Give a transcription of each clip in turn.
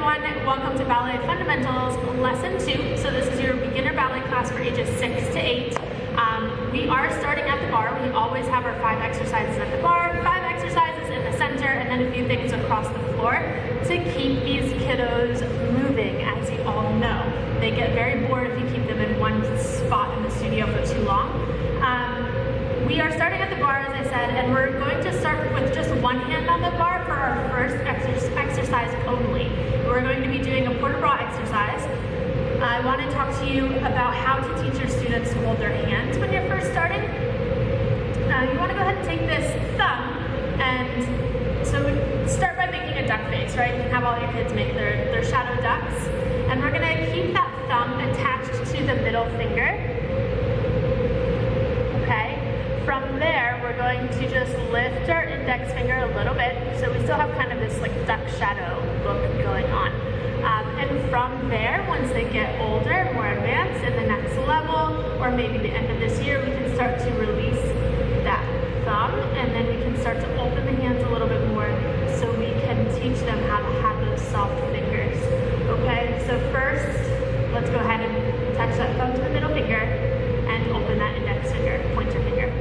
everyone, welcome to Ballet Fundamentals Lesson 2. So this is your beginner ballet class for ages 6 to 8. We are starting at the barre. We always have our 5 exercises at the barre, 5 exercises in the center, and then a few things across the floor to keep these kiddos moving, as you all know. They get very bored if you keep them in one spot in the studio for too long. We are starting at the barre, as I said, and we're going to start with just one hand on the barre for our first exercise only. We're going to be doing a port-de-bras exercise. I want to talk to you about how to teach your students to hold their hands when you're first starting. You want to go ahead and take this thumb, and so start by making a duck face, right? You can have all your kids make their shadow ducks. And we're going to keep that thumb attached to the middle finger. Okay? From there, we're going to just lift our index finger a little bit, so we still have kind of this like duck shadow look going on. And from there, once they get older, more advanced, in the next level, or maybe the end of this year, we can start to release that thumb, and then we can start to open the hands a little bit more so we can teach them how to have those soft fingers. Okay, so first, let's go ahead and touch that thumb to the middle finger and open that index finger, pointer finger.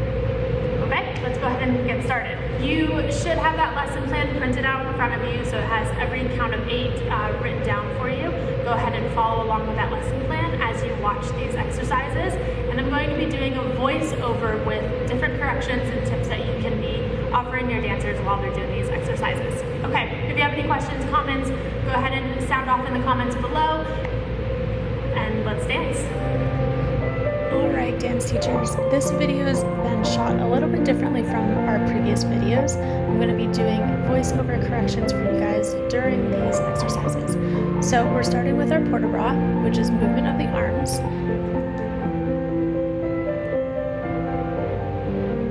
Okay, let's go ahead and get started. You should have that lesson plan printed out in front of you, so it has every count of 8 written down for you. Go ahead and follow along with that lesson plan as you watch these exercises. And I'm going to be doing a voiceover with different corrections and tips that you can be offering your dancers while they're doing these exercises. Okay, if you have any questions, comments, go ahead and sound off in the comments below, and let's dance. Alright, dance teachers, this video has been shot a little bit differently from our previous videos. I'm going to be doing voiceover corrections for you guys during these exercises. So we're starting with our port-de-bras, which is movement of the arms.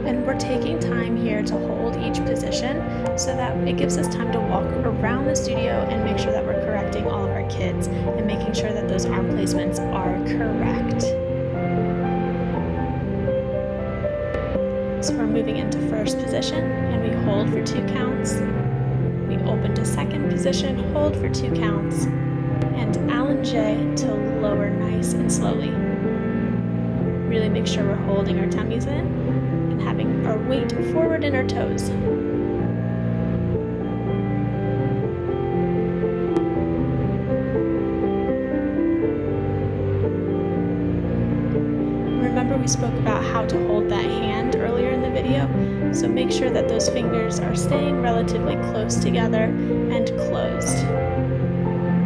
And we're taking time here to hold each position so that it gives us time to walk around the studio and make sure that we're correcting all of our kids and making sure that those arm placements are correct. So we're moving into first position, and we hold for 2 counts. We open to second position, hold for 2 counts, and allongé to lower nice and slowly. Really make sure we're holding our tummies in and having our weight forward in our toes. Remember, we spoke about how to hold that hand earlier in the video, so make sure that those fingers are staying relatively close together and closed.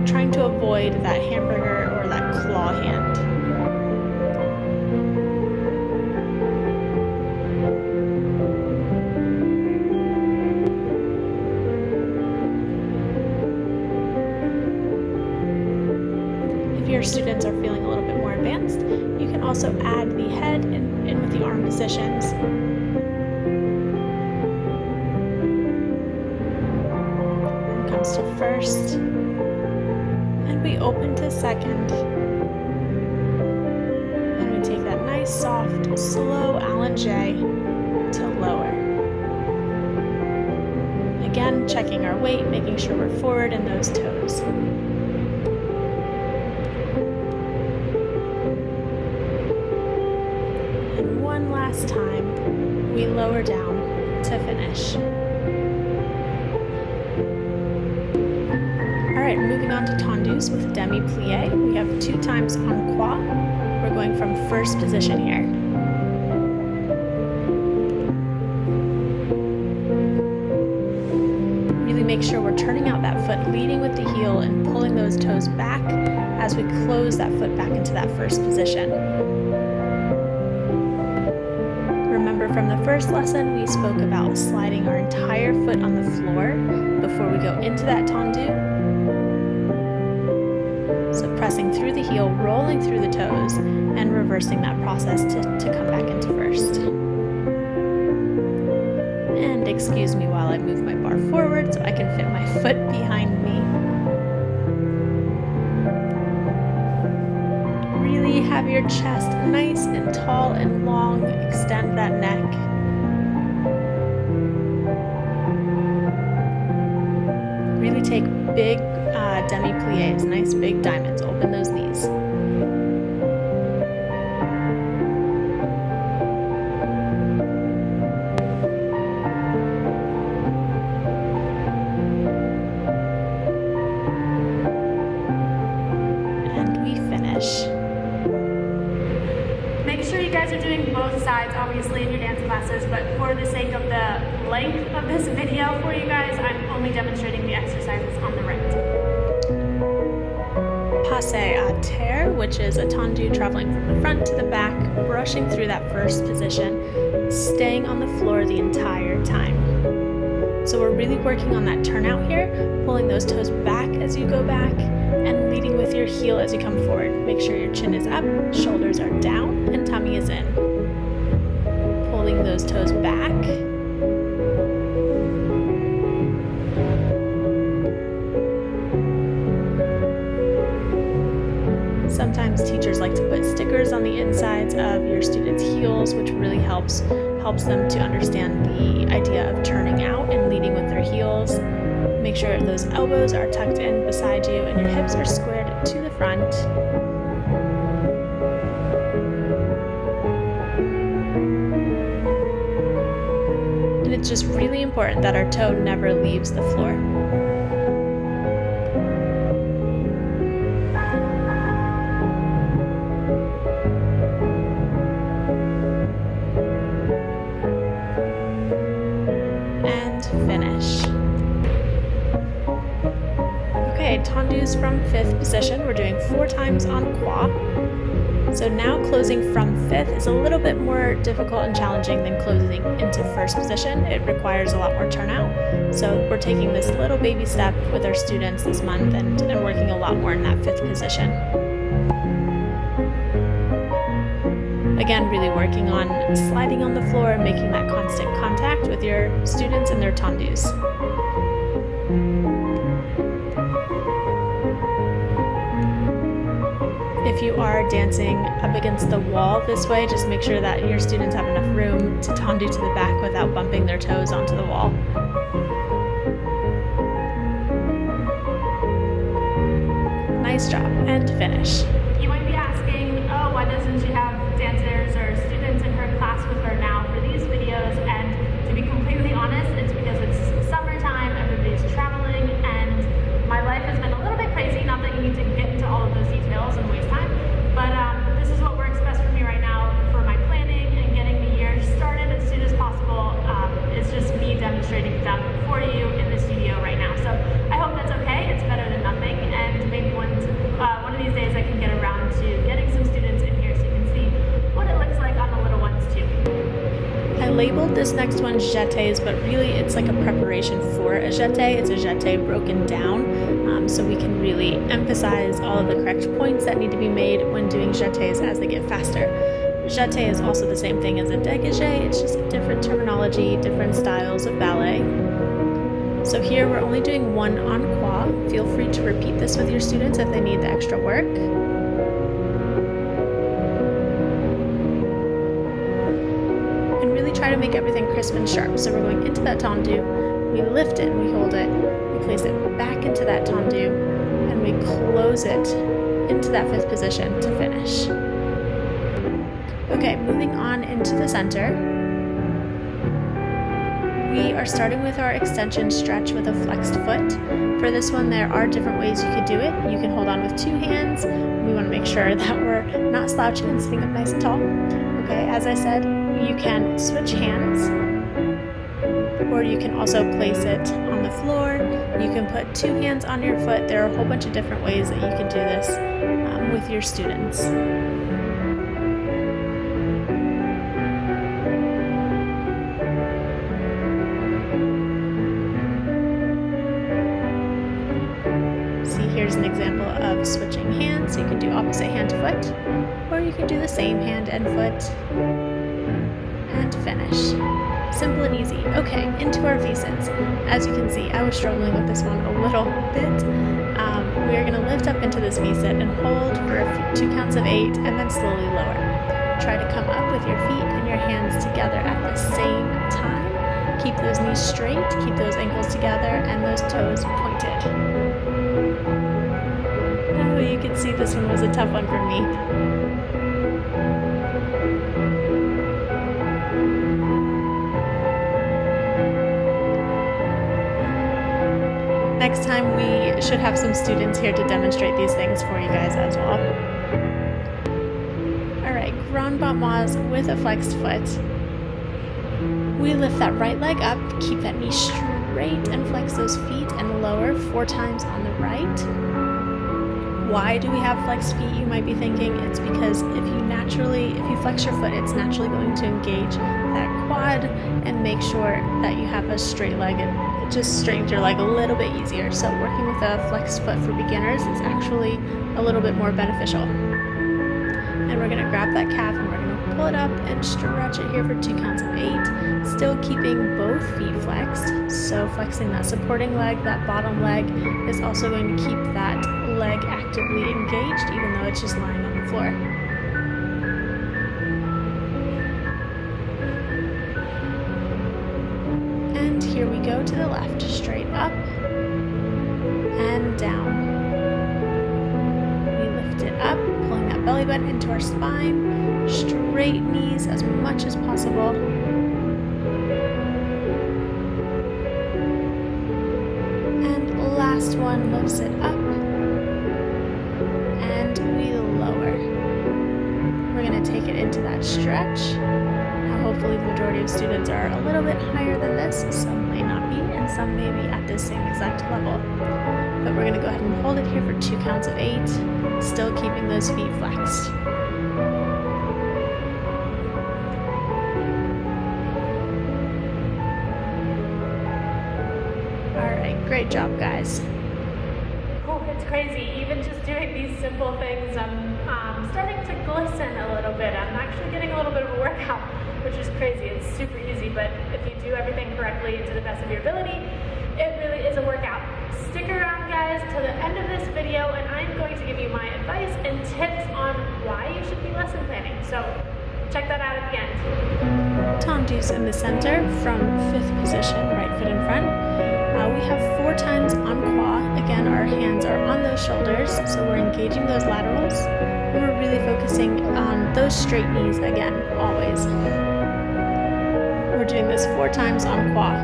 Trying to avoid that hamburger or that claw hand. If your students are feeling a little bit more advanced, you can also add the head in with the arm positions. Then comes to first, and we open to second. And we take that nice, soft, slow allongé to lower. Again, checking our weight, making sure we're forward in those toes. One last time, we lower down to finish. Alright, moving on to Tendus with Demi Plie. We have 2 times on croix. We're going from first position here. Really make sure we're turning out that foot, leading with the heel and pulling those toes back as we close that foot back into that first position. From the first lesson, we spoke about sliding our entire foot on the floor before we go into that tendu. So pressing through the heel, rolling through the toes, and reversing that process to come back into first. And excuse me while I move my bar forward so I can fit my foot behind me. Really have your chest nice and tall and long. Extend that neck. Really take big Demi Plies, nice big diamonds. Open those knees. And we finish. Make sure you guys are doing both sides, obviously, in your dance classes, but for the sake of the length of this video for you guys, I'm only demonstrating the exercises on the right. Passe à terre, which is a tendu traveling from the front to the back, brushing through that first position, staying on the floor the entire time. So we're really working on that turnout here, pulling those toes back as you go back, and leading with your heel as you come forward. Make sure your chin is up, shoulders are down, and tummy is in. Pulling those toes back. Sometimes teachers like to put stickers on the insides of your students' heels, which really helps them to understand the idea of turning out and leading with their heels. Make sure those elbows are tucked in beside you and your hips are squared to the front. And it's just really important that our toe never leaves the floor. Finish. Okay, tendus from 5th position. We're doing 4 times on croix. So now closing from 5th is a little bit more difficult and challenging than closing into 1st position. It requires a lot more turnout. So we're taking this little baby step with our students this month and working a lot more in that 5th position. Again, really working on sliding on the floor and making that constant contact with your students and their tendus. If you are dancing up against the wall this way, just make sure that your students have enough room to tendu to the back without bumping their toes onto the wall. Nice job, and finish. You might be asking, oh, why doesn't she have dancers or students in her class with her now for these videos? And to be completely honest, it's because it's summertime, everybody's traveling, and my life has been a little bit crazy. Not that you need to get into all of those details and waste time, but this is what works best for me right now for my planning and getting the year started as soon as possible. It's just me demonstrating them for you in the studio right now. So I hope that's okay. It's better than nothing, and maybe one of these days I can get around to getting some students in here so you can see what it looks like on the little ones too. I labeled this next one jetés, but really it's like a preparation for a jeté. It's a jeté broken down, so we can really emphasize all of the correct points that need to be made when doing jetés as they get faster. Jeté is also the same thing as a dégagé, it's just different terminology, different styles of ballet. So here we're only doing 1 en croix. Feel free to repeat this with your students if they need the extra work. And really try to make everything crisp and sharp. So we're going into that tendu, we lift it, we hold it, we place it back into that tendu, and we close it into that 5th position to finish. Okay, moving on into the center. We are starting with our extension stretch with a flexed foot. For this one, there are different ways you could do it. You can hold on with 2 hands. We want to make sure that we're not slouching and sitting up nice and tall. Okay, as I said, you can switch hands, or you can also place it on the floor. You can put 2 hands on your foot. There are a whole bunch of different ways that you can do this with your students. Here's an example of switching hands. You can do opposite hand to foot, or you can do the same hand and foot, and finish. Simple and easy. Okay, into our V-sits. As you can see, I was struggling with this one a little bit. We are going to lift up into this V-sit and hold for 2 counts of 8, and then slowly lower. Try to come up with your feet and your hands together at the same time. Keep those knees straight, keep those ankles together, and those toes pointed. this one was a tough one for me. Next time we should have some students here to demonstrate these things for you guys as well. Alright, grand battements with a flexed foot. We lift that right leg up, keep that knee straight and flex those feet and lower 4 times on the right. Why do we have flexed feet, you might be thinking? It's because if you flex your foot, it's naturally going to engage that quad and make sure that you have a straight leg. It just straightens your leg a little bit easier. So working with a flexed foot for beginners is actually a little bit more beneficial. And we're gonna grab that calf and we're gonna pull it up and stretch it here for 2 counts of 8, still keeping both feet flexed. So flexing that supporting leg, that bottom leg is also going to keep that leg actively engaged even though it's just lying on the floor. And here we go to the left, straight up and down. We lift it up, pulling that belly button into our spine, straight knees as much as possible. And last one, lifts it up and we lower. We're going to take it into that stretch. Now hopefully the majority of students are a little bit higher than this. Some may not be and some may be at the same exact level. But we're going to go ahead and hold it here for 2 counts of 8, still keeping those feet flexed. Alright, great job guys. Oh, it's crazy. Even just doing these simple things, I'm starting to glisten a little bit. I'm actually getting a little bit of a workout, which is crazy. It's super easy, but if you do everything correctly and to the best of your ability, it really is a workout. Stick around guys to the end of this video and I'm going to give you my advice and tips on why you should be lesson planning. So check that out at the end. Tendus in the center from 5th position, right foot in front. We have 4 times en croix. Again, our hands are on those shoulders, so we're engaging those laterals. And we're really focusing on those straight knees again, always. We're doing this 4 times en croix.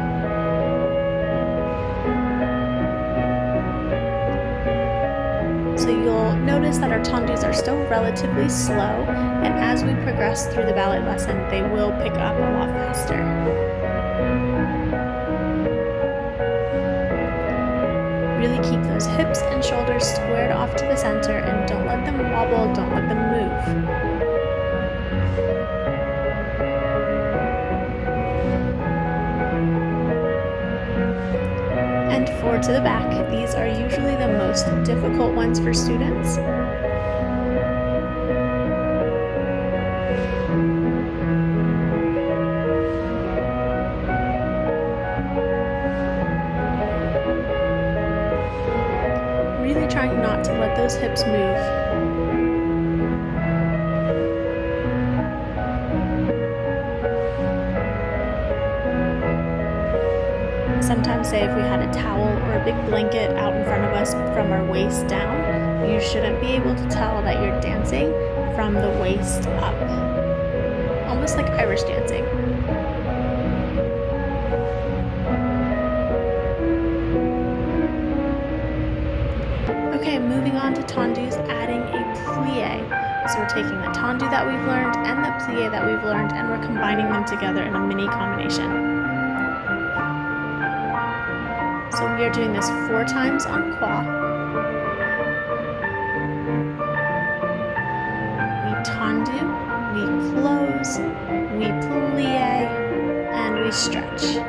So you'll notice that our tendus are still relatively slow, and as we progress through the ballet lesson, they will pick up a lot faster. Really keep those hips and shoulders squared off to the center and don't let them wobble, don't let them move. And forward to the back. These are usually the most difficult ones for students. Really trying not to let those hips move. Sometimes say if we had a towel or a big blanket out in front of us from our waist down, you shouldn't be able to tell that you're dancing from the waist up. Almost like Irish dancing. Okay, moving on to tendus, adding a plie. So we're taking the tendu that we've learned and the plie that we've learned and we're combining them together in a mini combination. So we are doing this 4 times en croix. We tendu, we close, we plie, and we stretch.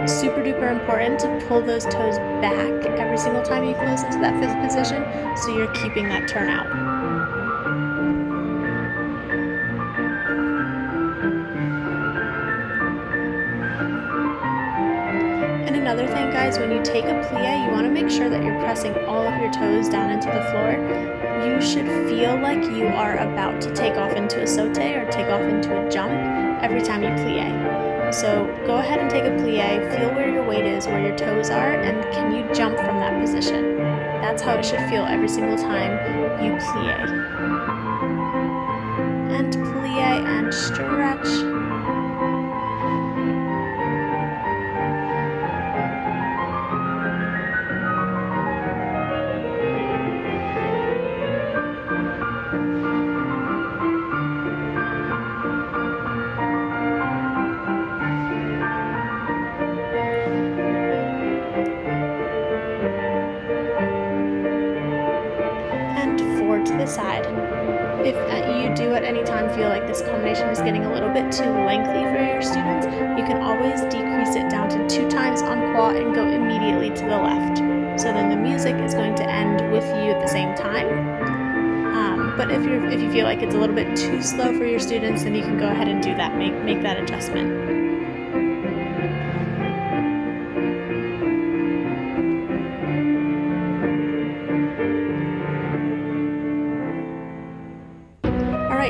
Super duper important to pull those toes back every single time you close into that 5th position, so you're keeping that turn out. And another thing guys, when you take a plie, you want to make sure that you're pressing all of your toes down into the floor. You should feel like you are about to take off into a saute or take off into a jump every time you plie. So go ahead and take a plie, feel where your weight is, where your toes are, and can you jump from that position? That's how it should feel every single time you plie. And plie and stretch. To the side. If you do at any time feel like this combination is getting a little bit too lengthy for your students, you can always decrease it down to 2 times en croix and go immediately to the left. So then the music is going to end with you at the same time. But if you feel like it's a little bit too slow for your students, then you can go ahead and do that, make that adjustment.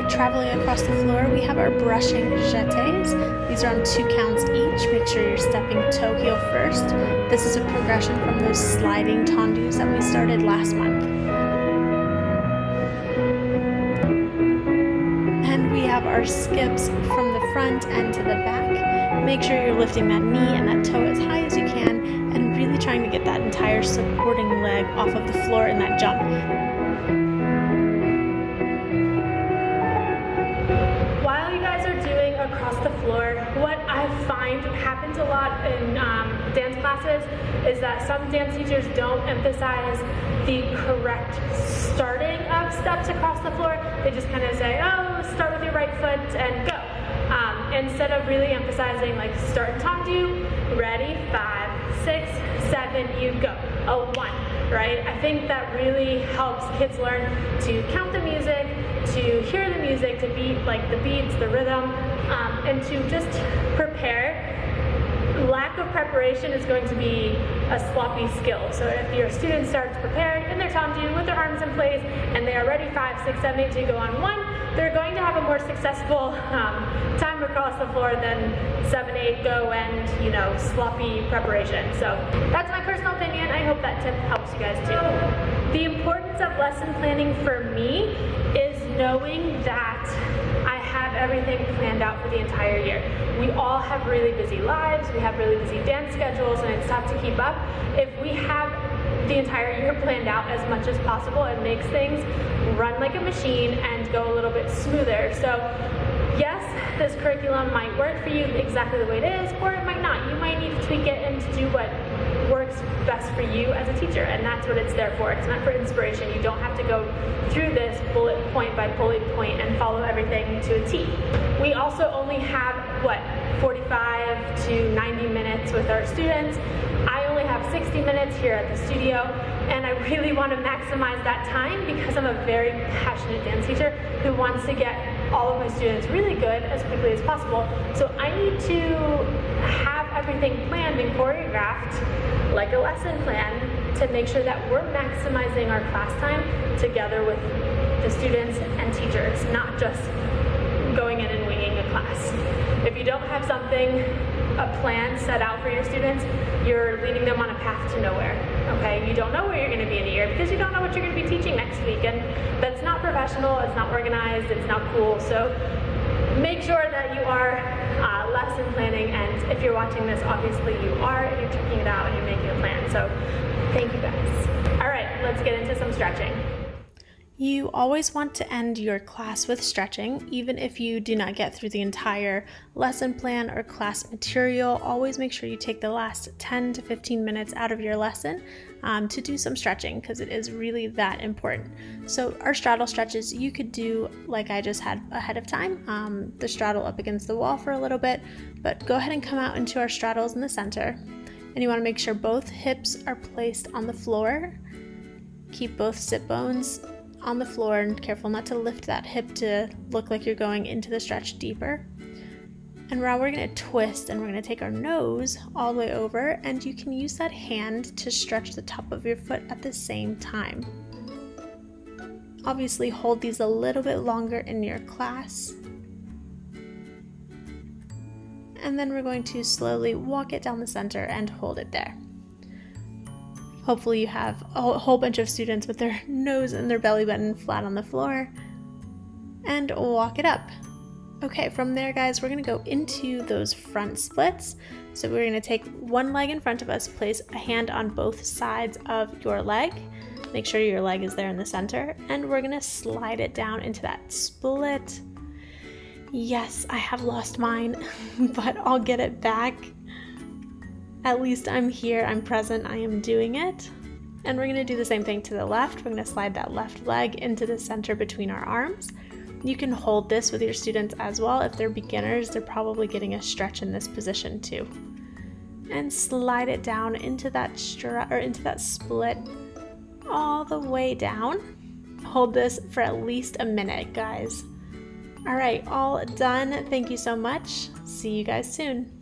Traveling across the floor, we have our brushing jetés. These are on 2 counts each. Make sure you're stepping toe heel first. This is a progression from those sliding tendus that we started last month. And we have our skips from the front and to the back. Make sure you're lifting that knee and that toe as high as you can and really trying to get that entire supporting leg off of the floor in that jump. What I find happens a lot in dance classes is that some dance teachers don't emphasize the correct starting of steps across the floor. They just kind of say, oh, start with your right foot and go. Instead of really emphasizing like start in tendu, ready, 5, 6, 7, you go. A 1, right? I think that really helps kids learn to count the music, to hear the music, to beat like the beats, the rhythm, and to just prepare. Lack of preparation is going to be a sloppy skill. So if your student starts prepared in their tendu with their arms in place and they are ready 5, 6, 7, 8 to go on 1, they're going to have a more successful time across the floor than 7, 8 go and sloppy preparation. So that's my personal opinion. I hope that tip helps you guys too. The importance of lesson planning for me is knowing that I have everything planned out for the entire year. We all have really busy lives, we have really busy dance schedules, and it's tough to keep up. If we have the entire year planned out as much as possible, it makes things run like a machine and go a little bit smoother. So yes, this curriculum might work for you exactly the way it is, or it might not. You might need to tweak it and to do what works best for you as a teacher, and that's what it's there for. It's meant for inspiration. You don't have to go through this bullet point by bullet point and follow everything to a T. We also only have, 45 to 90 minutes with our students. I only have 60 minutes here at the studio, and I really want to maximize that time because I'm a very passionate dance teacher who wants to get all of my students really good as quickly as possible. So I need to have everything planned and choreographed like a lesson plan to make sure that we're maximizing our class time together with the students and teachers, not just going in and winging a class. If you don't have a plan set out for your students, you're leading them on a path to nowhere, okay? You don't know where you're going to be in a year because you don't know what you're going to be teaching next week, and that's not professional, it's not organized, it's not cool. So make sure that you are lesson planning, and if you're watching this, obviously you are, and you're checking it out and you're making a plan. So thank you guys. All right, let's get into some stretching. You always want to end your class with stretching, even if you do not get through the entire lesson plan or class material. Always make sure you take the last 10 to 15 minutes out of your lesson to do some stretching, because it is really that important. So our straddle stretches, you could do like I just had ahead of time, the straddle up against the wall for a little bit, but go ahead and come out into our straddles in the center. And you want to make sure both hips are placed on the floor. Keep both sit bones on the floor and careful not to lift that hip to look like you're going into the stretch deeper. And now we're going to twist, and we're going to take our nose all the way over, and you can use that hand to stretch the top of your foot at the same time. Obviously hold these a little bit longer in your class. And then we're going to slowly walk it down the center and hold it there. Hopefully you have a whole bunch of students with their nose and their belly button flat on the floor. And walk it up. Okay, from there, guys, we're gonna go into those front splits. So we're gonna take one leg in front of us, place a hand on both sides of your leg. Make sure your leg is there in the center, and we're gonna slide it down into that split. Yes, I have lost mine, but I'll get it back. At least I'm here, I'm present, I am doing it. And we're gonna do the same thing to the left. We're gonna slide that left leg into the center between our arms. You can hold this with your students as well. If they're beginners, they're probably getting a stretch in this position too. And slide it down into that split all the way down. Hold this for at least a minute, guys. All right, all done. Thank you so much. See you guys soon.